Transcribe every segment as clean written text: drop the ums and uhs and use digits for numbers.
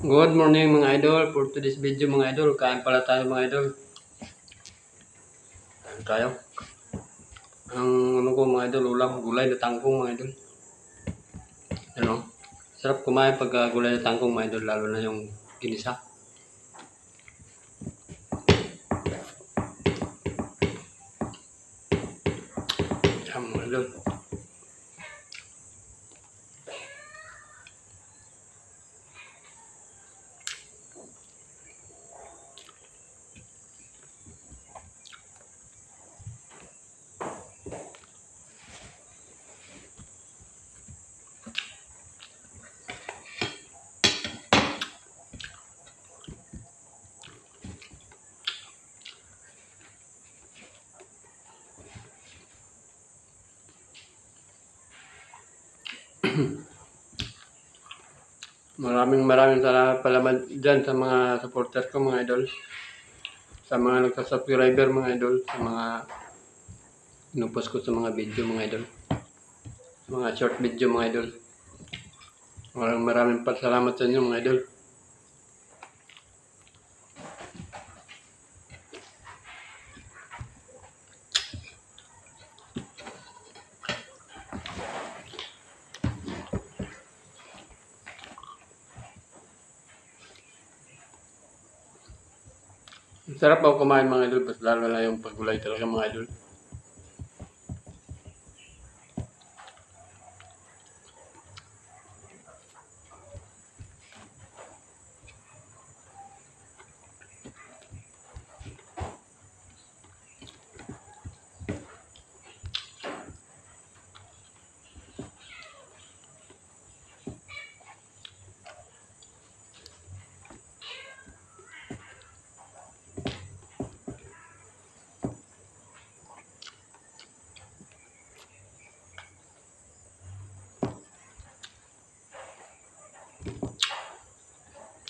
Good morning mga idol. For today's video mga idol, kain pala tayo mga idol. Kain tayo. Ang ano ko mga idol, ulam, gulay na tangkong mga idol. Ano? Sarap kumain pag gulay na tangkong mga idol, lalo na yung ginisa. Yan mga idol. Maraming salamat pala dyan sa mga supporters ko mga idol. Sa mga nagsasubscriber mga idol. Sa mga inupost ko sa mga video mga idol. Mga short video mga idol. Maraming salamat sa inyo mga idol. Sarap ako kumain mga idol, mas lalo na yung paggulay talaga mga idol.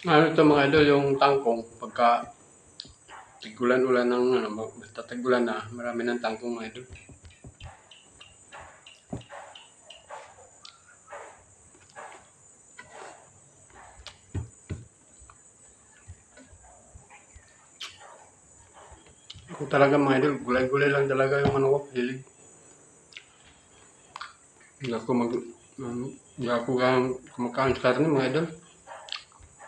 Ano ito mga idol, yung tangkong, pagka tigulan-ulan ng basta tigulan na, marami ng tangkong mga idol. Ako talaga mga idol, gulay-gulay lang talaga yung ano ko, hilig. Hindi ako kumakain sa karne mga idol.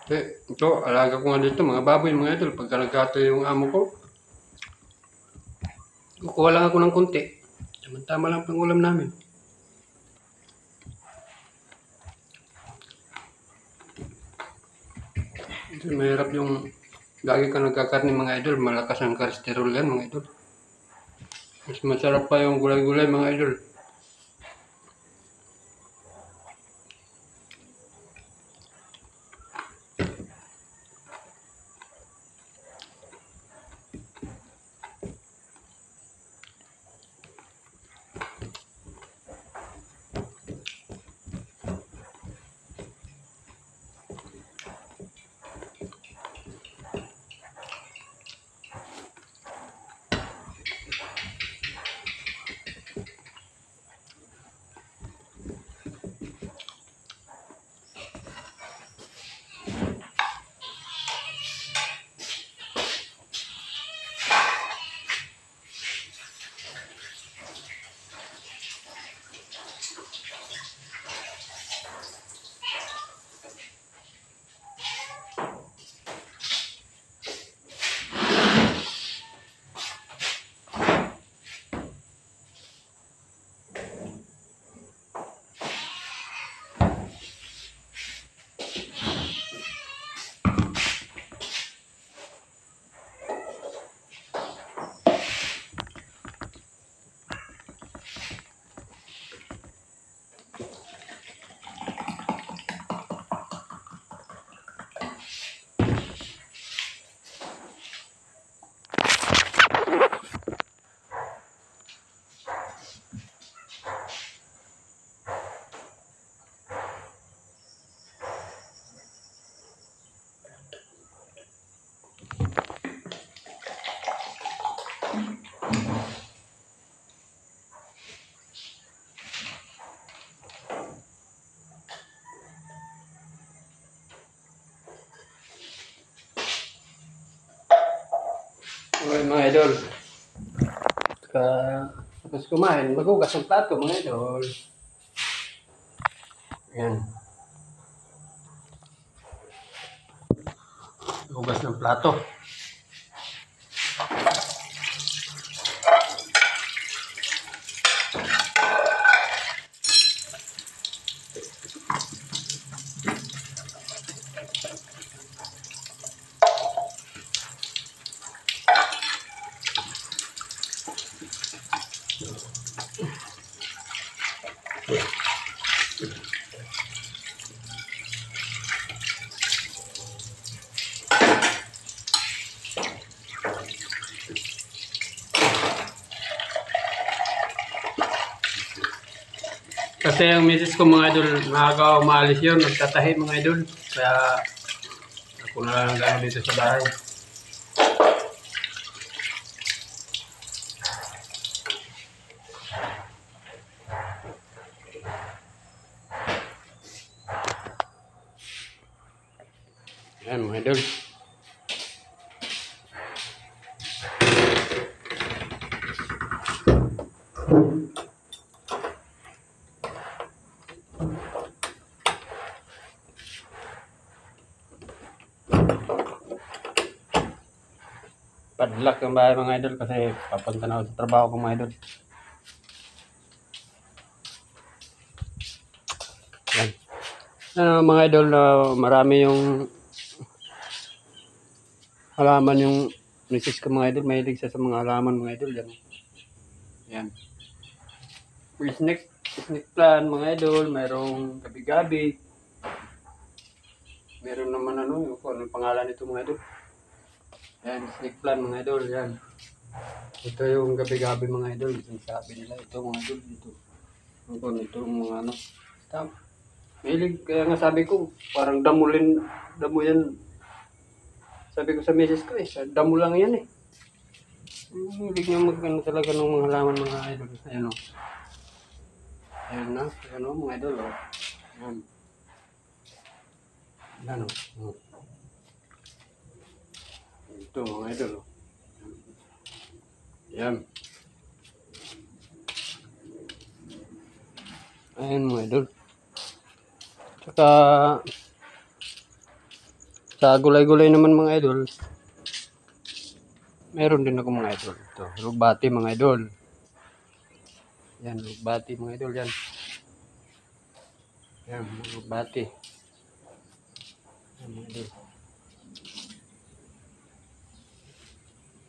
Ito, alaga ko nga dito, mga baboy mga idol. Pagka nagkato yung amo ko, kukuha lang ako ng konti. Tama lang pang ulam namin. Ito, mahirap yung lagi ka nagkakarni mga idol. Malakas ang cholesterol yan mga idol. Mas masarap pa yung gulay-gulay mga idol. Okay, mga idol. Tapos kumain, magugas ng plato mga idol. Ayan. Hugas ng plato. Kasi ang misis ko mga idol, maaga umalis yun, nagtatahi mga idol. Kaya ako na lang gano'n dito sa bahay. Ayan mga idol. Padlock ang bahay mga idol kasi papunta na ako sa trabaho ko mga idol. Yan. Mga idol, marami yung halaman yung misis ko mga idol. Mahilig siya sa mga halaman mga idol. Yan. Yan. May snake plant mga idol. Mayroong gabi-gabi. Meron naman yung kung anong pangalan nito mga idol. Yan, snake plant mga idol. Yan. Ito yung gabi-gabi mga idol. Yung sabi nila ito mga idol. Ito mga Tama. Mahilig, kaya nga sabi ko, parang damo yan. Sabi ko sa misis ko damo lang yan eh. Mahilig niya talaga ng mga halaman mga idol. Ayan o. Ayan na, mga idol o. Ayan. Ayan o. Ito mga idol o. Ayan. Ayan mga idol. Tsaka sa gulay-gulay naman mga idol, meron din ako mga idol. Ito, rugbati mga idol. Yan, rugbati mga idol yan. Yan, rugbati. Yan mga idol.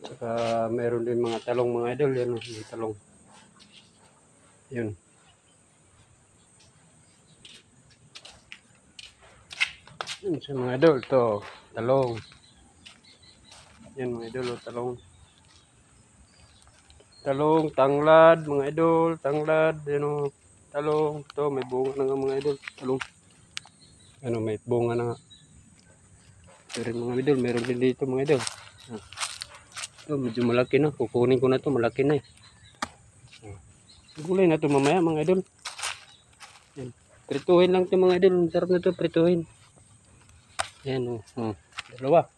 Tsaka meron din mga talong mga idol. Yan, mga talong. Yun. Yan sa mga idol, ito, talong. Yan mga idol, talong. Talong, tanglad, mga idol, tanglad, talong. Ito, may bunga na nga mga idol, talong. May bunga na nga. Ito rin mga idol, meron din dito mga idol. Ito, medyo malaki na. Kukunin ko na ito, malaki na eh. Gulay na ito mamaya mga idol. Yan. Prituhin lang ito mga idol, sarap na ito, prituhin. Yan dalawa.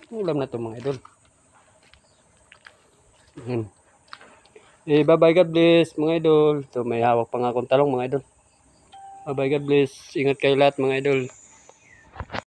Ulam na ito mga idol. Yan. Bye bye, God bless mga idol. Ito, may hawak pa nga akong talong mga idol. Bye bye, God bless. Ingat kayo lahat mga idol.